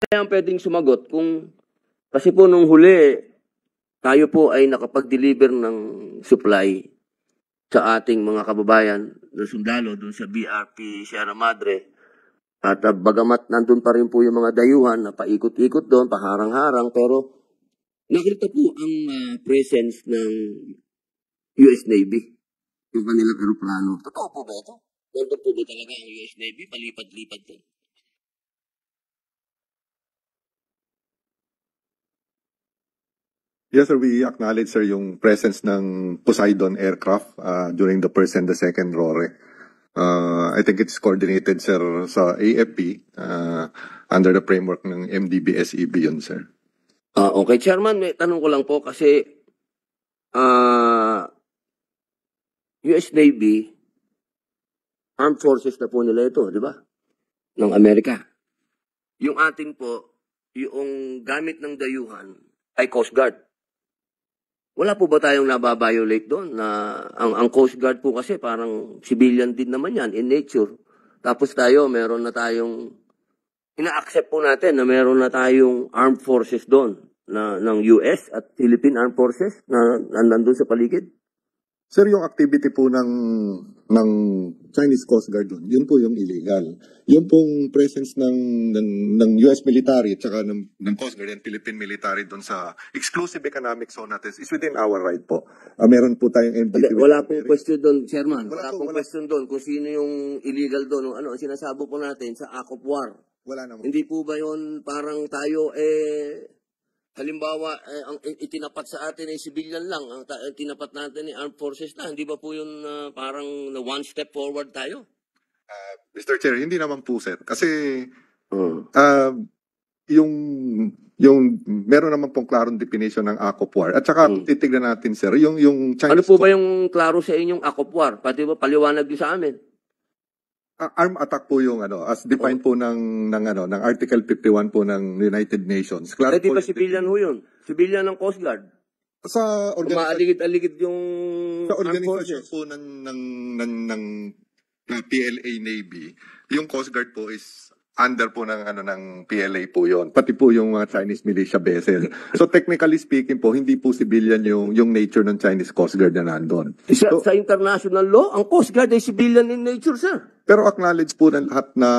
ang pwedeng sumagot kung, kasi po nung huli, tayo po ay nakapag-deliver ng supply sa ating mga kababayan na sundalo doon sa BRP Sierra Madre. At bagamat nandun pa rin po yung mga dayuhan na paikot-ikot doon, paharang-harang, pero nakita po ang presence ng US Navy, yung kanilang aeroplano. Totoo po ba ito? Nandun po ba talaga ang US Navy? Palipad-lipad doon. Yes, sir. We acknowledge, sir, yung presence ng Poseidon aircraft during the first and the second RORE. I think it's coordinated, sir, sa AFP under the framework ng MDBSEB yun, sir. Okay, Chairman, may tanong ko lang po kasi US Navy, armed forces na po nila ito, di ba? Ng Amerika. Yung atin po, yung gamit ng dayuhan ay Coast Guard. Wala po ba tayong nababiolate doon? Na ang Coast Guard po kasi parang civilian din naman yan in nature. Tapos tayo, meron na tayong, ina-accept po natin na meron na tayong armed forces doon ng US at Philippine Armed Forces na nandun sa paligid. Sir, yung activity po ng Chinese Coast Guard doon, yun po yung illegal. Yung pong presence ng US military at saka ng Coast Guard and Philippine military doon sa exclusive economic zone natin is within our right po. Meron po tayong MDB. Wala pong question doon, Chairman. Wala pong question doon kung sino yung illegal doon. Ano, sinasabo po natin sa Act of War. Wala naman. Hindi po ba yun parang tayo halimbawa, ang itinapat sa atin ay civilian lang, ang tinapat natin ay armed forces na. Hindi ba po yun parang one step forward tayo? Mr. Chair, hindi naman po, sir. Kasi yung meron naman pong klarong definition ng Act of War. At saka titignan natin, sir, yung Chinese... Ano po ba yung klaro sa inyong Act of War? Pati ba paliwanag niyo sa amin? Armed attack po yung as defined po ng Article 51 po ng United Nations. Di ba civilian ho yun? Civilian ng Coast Guard. Sa Umaaligid-aligid yung sa organisasyon po ng PLA Navy, yung Coast Guard po is under po ng PLA po yon, pati po yung mga Chinese militia vessel. So technically speaking po, hindi po civilian yung nature ng Chinese Coast Guard na nandun. Sa international law, ang Coast Guard ay civilian in nature, sir. Pero acknowledge po ng lahat na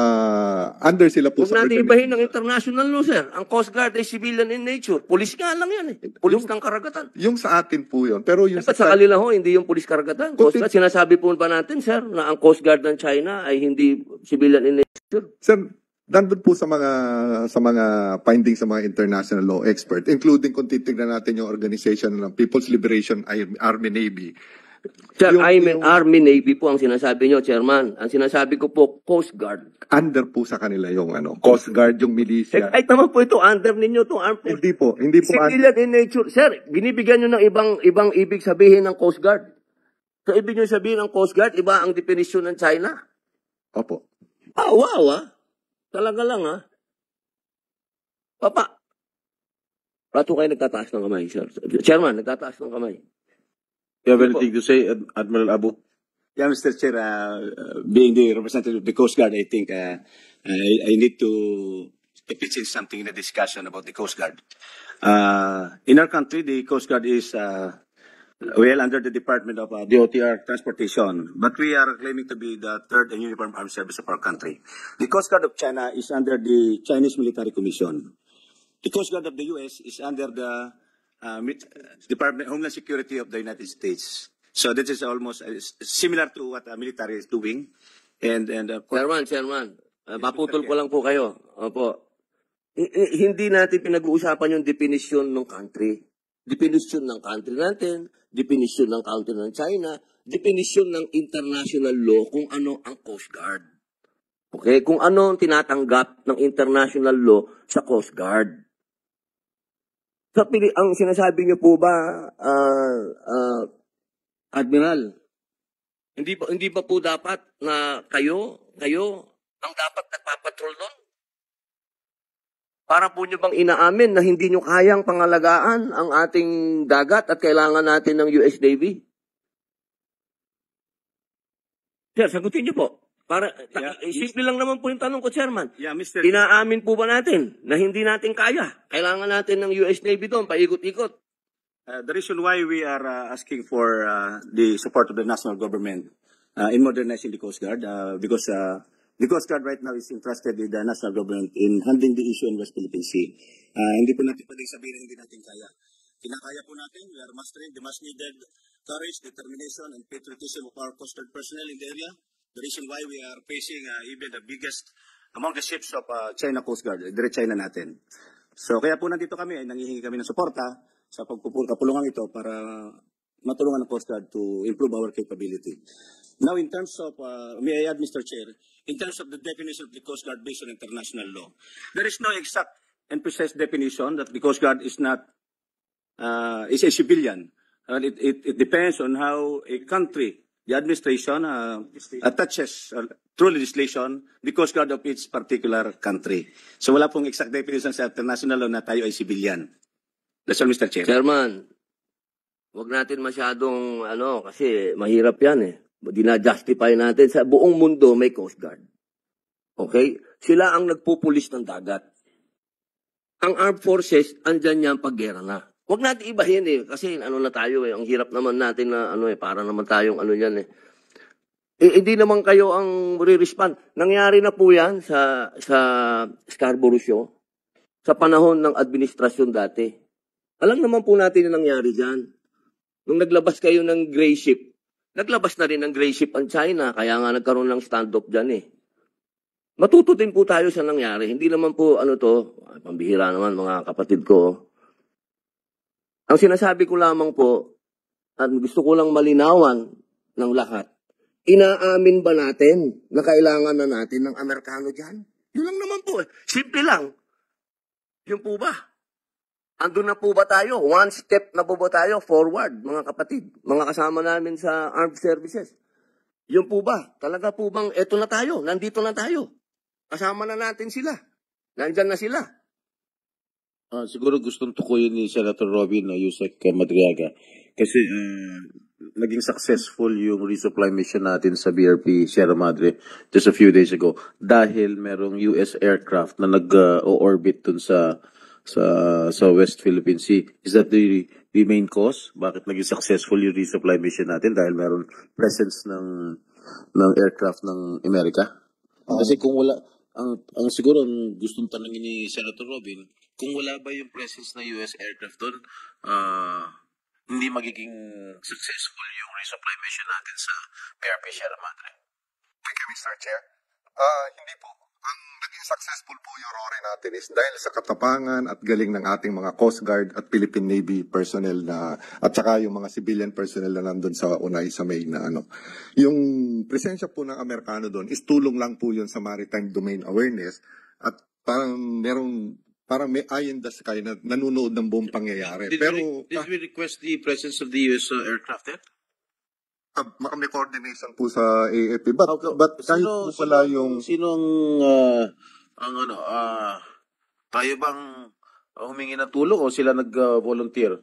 under sila po sa... Huwag natin ibahin ng international law, sir. Ang Coast Guard ay civilian in nature. Pulis nga lang yan eh. Pulis ng karagatan. Yung sa atin po yun. Pero yung sa kanila ho, hindi yung pulis karagatan. Coast Guard, sinasabi po ba natin, sir, na ang Coast Guard ng China ay hindi civilian in nature? Sir, nandun po sa mga findings sa mga international law expert, including kung titignan natin yung organization ng People's Liberation Army Navy. Sir, Army Navy po ang sinasabi nyo, Chairman. Ang sinasabi ko po, Coast Guard. Under po sa kanila yung Coast Guard, yung militia. Ay, tama po ito, under ninyo itong armed force. Hindi po. Civilian in nature. Sir, binibigyan nyo ng ibang ibig sabihin ng Coast Guard. So, ibig nyo sabihin ng Coast Guard, iba ang definition ng China? Opo. Wow. Talaga lang, ha? Papa. Rato kayo nagtataas ng kamay, sir. Chairman, nagtataas ng kamay. You have anything to say, Admiral Abu? Yeah, Mr. Chair, being the representative of the Coast Guard, I think I need to pitch in something in the discussion about the Coast Guard. In our country, the Coast Guard is under the Department of DOTR Transportation, but we are claiming to be the third and uniform armed service of our country. The Coast Guard of China is under the Chinese Military Commission. The Coast Guard of the U.S. is under the Department of Homeland Security of the United States. So this is almost similar to what military is doing. And Chairman, maputol ko lang po kayo. Opo. Hindi natin pinag-uusapan yung definition ng country. Definition ng country natin, definition ng country ng China, definition ng international law kung ano ang Coast Guard. Okay? Kung ano ang tinatanggap ng international law sa Coast Guard. Ang sinasabi niyo po ba, Admiral, hindi ba po dapat na kayo ang dapat nagpapatrol nun? Para po nyo bang inaamin na hindi nyo kayang pangalagaan ang ating dagat at kailangan natin ng US Navy? Sir, sagutin nyo po. Simple lang naman po yung tanong ko, Chairman. Yeah, Mr. Inaamin po ba natin na hindi natin kaya? Kailangan natin ng US Navy doon, paikot-ikot. The reason why we are asking for the support of the national government in modernizing the Coast Guard, because the Coast Guard right now is entrusted with the national government in handling the issue in West Philippine Sea. Hindi po natin pwedeng sabihin na hindi natin kaya. Kinakaya po natin. We are mastering the much needed courage, determination, and patriotism of our Coast Guard personnel in the area. The reason why we are facing even the biggest among the ships of China Coast Guard, Direct China natin. So kaya po nandito kami, nangihingi kami ng suporta sa kapulungan ito para matulungan ng Coast Guard to improve our capability. Now in terms of, may I add Mr. Chair, in terms of the definition of the Coast Guard based on international law, there is no exact and precise definition that the Coast Guard is not, is a civilian. It depends on how a country, the administration attaches through legislation the Coast Guard of its particular country. So wala pong exact definition sa international law na tayo ay civilian. That's all, Mr. Chair. Chairman, wag natin masyadong, kasi mahirap yan eh. Dina-justify natin sa buong mundo may Coast Guard. Okay? Sila ang nagpupulis ng dagat. Ang armed forces, andyan yan paggera na. Huwag natin ibahin eh, kasi na tayo eh, ang hirap naman natin na para naman tayong yan eh. Hindi naman kayo ang re-respond. Nangyari na po yan sa Scarborough Show, sa panahon ng administrasyon dati. Alam naman po natin na nangyari dyan. Nung naglabas kayo ng gray ship, naglabas na rin ng gray ship ang China, kaya nga nagkaroon ng standoff dyan eh. Matuto din po tayo sa nangyari. Hindi naman po pambihira naman mga kapatid ko. Ang sinasabi ko lamang po, at gusto ko lang malinawan ng lahat, inaamin ba natin na kailangan na natin ng Amerikano dyan? Yun lang naman po. Simple lang. Yun po ba? Andun na po ba tayo? One step na po ba tayo forward, mga kapatid? Mga kasama namin sa armed services. Yun po ba? Talaga po bang eto na tayo? Nandito na tayo. Kasama na natin sila. Nandyan na sila. Siguro gustong tukuyin ni Senator Robin Yusek Madriaga kasi naging successful yung resupply mission natin sa BRP Sierra Madre just a few days ago dahil merong US aircraft na nag-orbit dun sa West Philippine Sea. Is that the main cause? Bakit naging successful yung resupply mission natin? Dahil meron presence ng aircraft ng Amerika? Kasi kung wala, ang siguro ang gustong tanongin ni Senator Robin, kung wala ba yung presence ng US aircraft doon, hindi magiging successful yung resupply mission natin sa PRP Sierra Madre. Thank you, Mr. Chair. Hindi po. Ang naging successful po yung RORE natin is dahil sa katapangan at galing ng ating mga Coast Guard at Philippine Navy personnel at saka yung mga civilian personnel na nandun sa unay sa main na Yung presensya po ng Amerikano doon is tulong lang po yun sa maritime domain awareness at parang may eye in the sky na nanonood ng buong pangyayari. Did we request the presence of the US aircraft there? May coordination po sa AFP. But kahit po pala yung... tayo bang humingi ng tulong o sila nag-volunteer?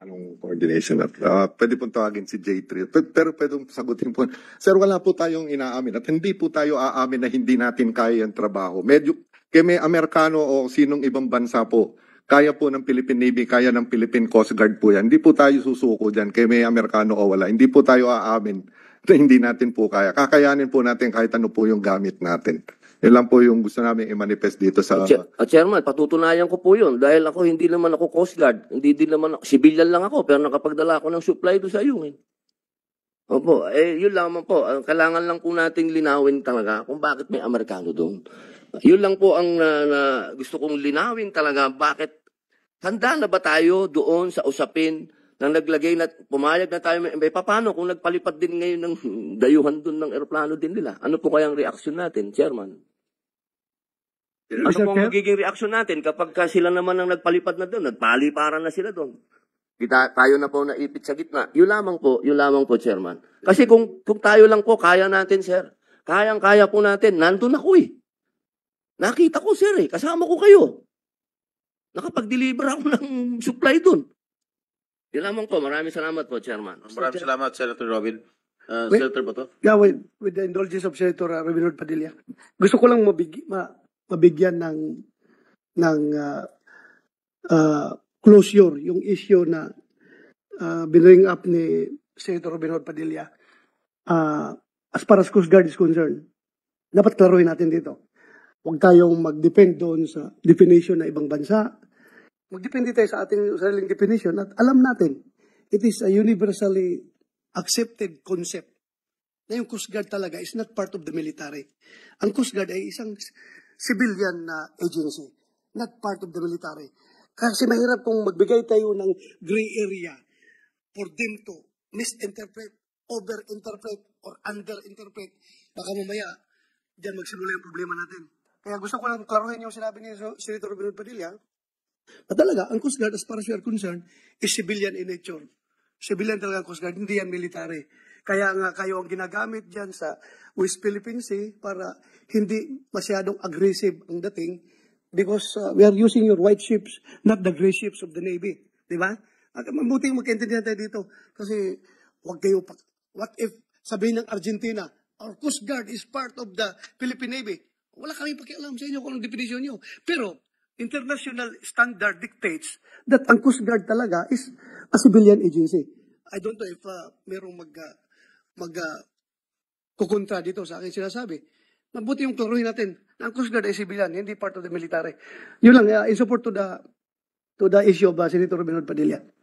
Anong coordination? Pwede pong tawagin si J3. Pero pwede sagutin po. Sir, wala po tayong inaamin. At hindi po tayo aamin na hindi natin kaya ang trabaho. Kaya may Amerikano o sinong ibang bansa po, kaya po ng Philippine Navy, kaya ng Philippine Coast Guard po yan. Hindi po tayo susuko dyan, kaya may Amerikano o wala. Hindi po tayo aamin na hindi natin po kaya. Kakayanin po natin kahit ano po yung gamit natin. Yan lang po yung gusto namin i-manifest dito sa... Chairman, patutunayan ko po yun. Dahil hindi naman ako Coast Guard. Hindi din naman ako. Civilian lang ako, pero nakapagdala ako ng supply doon sa iyo. Opo, yun lamang po. Kailangan lang po nating linawin talaga kung bakit may Amerikano doon. Yun lang po ang gusto kong linawin talaga. Bakit handa na ba tayo doon sa usapin na naglagay na, pumayag na tayo, paano kung nagpalipad din ngayon ng dayuhan doon ng aeroplano din nila? Ano po kayang reaksyon natin, Chairman? Ano po ang magiging reaksyon natin kapag sila naman ang nagpalipad na doon, nagpaliparan na sila doon? Tayo na po naipit sa gitna. Yun lamang po, Chairman. Kasi kung tayo lang po, kaya natin, sir. Kayang-kaya po natin. Nandun ako eh. Nakita ko, sir eh. Kasama ko kayo. Nakapag-deliver ako ng supply dun. Yun lamang po. Maraming salamat po, Chairman. Maraming salamat, Senator Robin. Wait. Senator Bato? Yeah, with the indulgence of Senator Robinod Padilla. Gusto ko lang mabigyan ng closure yung issue na binring up ni Senator Robinod Padilla. As far as Coast Guard is concerned, dapat klaruhin natin dito. Huwag tayong mag-depend doon sa definition ng ibang bansa. Mag-depende tayo sa ating sariling definition at alam natin, it is a universally accepted concept na yung Coast Guard talaga is not part of the military. Ang Coast Guard ay isang civilian na agency, not part of the military. Kasi mahirap kung magbigay tayo ng gray area for them to misinterpret, overinterpret, or underinterpret. Baka mamaya, diyan magsimula yung problema natin. Kaya gusto ko lang klaruhin yung sinabi ni Senator Robinod Padilla, na talaga, ang Coast Guard, as far as we are concerned, is civilian in nature. Civilian talaga ang Coast Guard, hindi yan military. Kaya nga kayo ang ginagamit dyan sa West Philippine Sea para hindi masyadong aggressive ang dating because we are using your white ships, not the gray ships of the Navy. Di ba? Mabuti yung magkaintindihan tayo dito. Kasi wag kayo what if sabihin ng Argentina, our Coast Guard is part of the Philippine Navy. Wala kami pakialam sa inyo kung anong definition nyo. Pero international standard dictates that ang Coast Guard talaga is a civilian agency. I don't know if merong kukontra dito sa aking sinasabi. Mabuti yung klaruhin natin na ang Coast Guard ay civilian, hindi part of the military. Yun lang, in support to the issue of Senator Robinod Padilla.